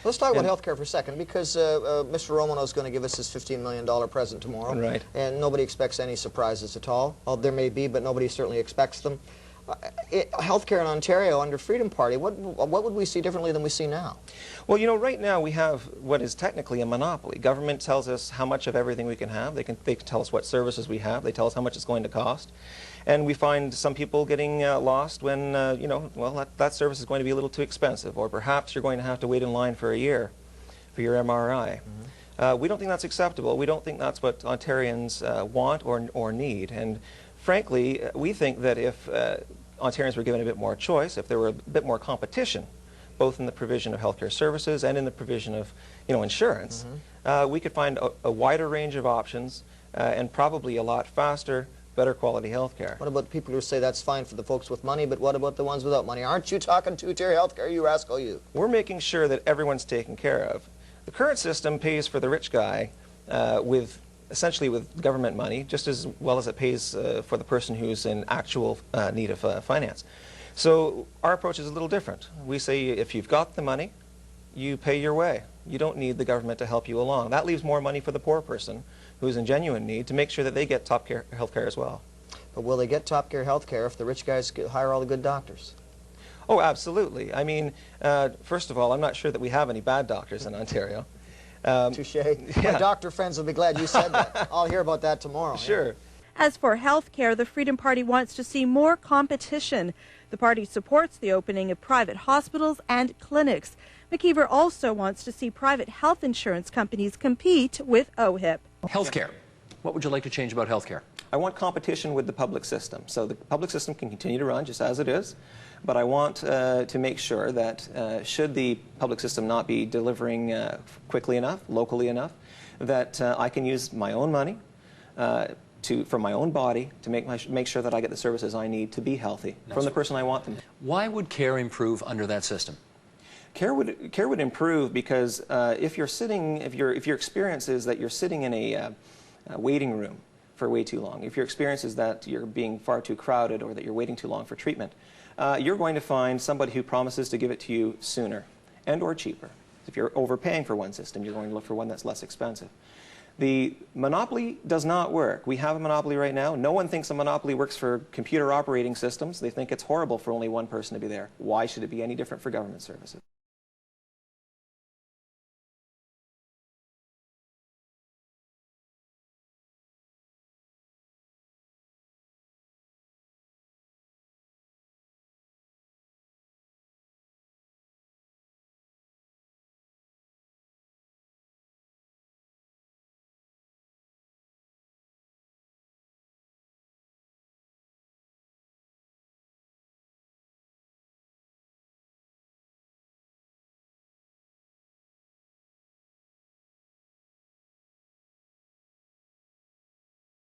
Let's talk about healthcare for a second, because Mr. Romano is going to give us his $15 million present tomorrow. Right. And nobody expects any surprises at all. Well, there may be, but nobody certainly expects them. Healthcare in Ontario under Freedom Party, what would we see differently than we see now? Well, you know, right now we have what is technically a monopoly. Government tells us how much of everything we can have. They can tell us what services we have. They tell us how much it's going to cost. And we find some people getting lost when, you know, well, that service is going to be a little too expensive, or perhaps you're going to have to wait in line for a year for your MRI. We don't think that's acceptable. We don't think that's what Ontarians want or need. And frankly, we think that if Ontarians were given a bit more choice, if there were a bit more competition, both in the provision of healthcare services and in the provision of, you know, insurance, we could find a wider range of options and probably a lot faster, better quality healthcare. What about people who say that's fine for the folks with money, but what about the ones without money? Aren't you talking two-tier healthcare, you rascal, you? We're making sure that everyone's taken care of. The current system pays for the rich guy essentially with government money, just as well as it pays for the person who's in actual need of finance. So our approach is a little different. We say if you've got the money, you pay your way. You don't need the government to help you along. That leaves more money for the poor person who's in genuine need to make sure that they get top health care as well. But will they get top care health care if the rich guys hire all the good doctors? Oh, absolutely. I mean, first of all, I'm not sure that we have any bad doctors in Ontario. Touche. Yeah. My doctor friends will be glad you said that. I'll hear about that tomorrow. Sure. Yeah. As for health care, the Freedom Party wants to see more competition. The party supports the opening of private hospitals and clinics. McKeever also wants to see private health insurance companies compete with OHIP. Healthcare. What would you like to change about healthcare? I want competition with the public system. So the public system can continue to run just as it is, but I want to make sure that should the public system not be delivering quickly enough, locally enough, that I can use my own money from my own body to make sure that I get the services I need to be healthy from the person I want them. Why would care improve under that system? Care would improve because if your experience is that you're sitting in a waiting room for way too long, if your experience is that you're being far too crowded or that you're waiting too long for treatment, you're going to find somebody who promises to give it to you sooner and or cheaper. If you're overpaying for one system, you're going to look for one that's less expensive. The monopoly does not work. We have a monopoly right now. No one thinks a monopoly works for computer operating systems. They think it's horrible for only one person to be there. Why should it be any different for government services?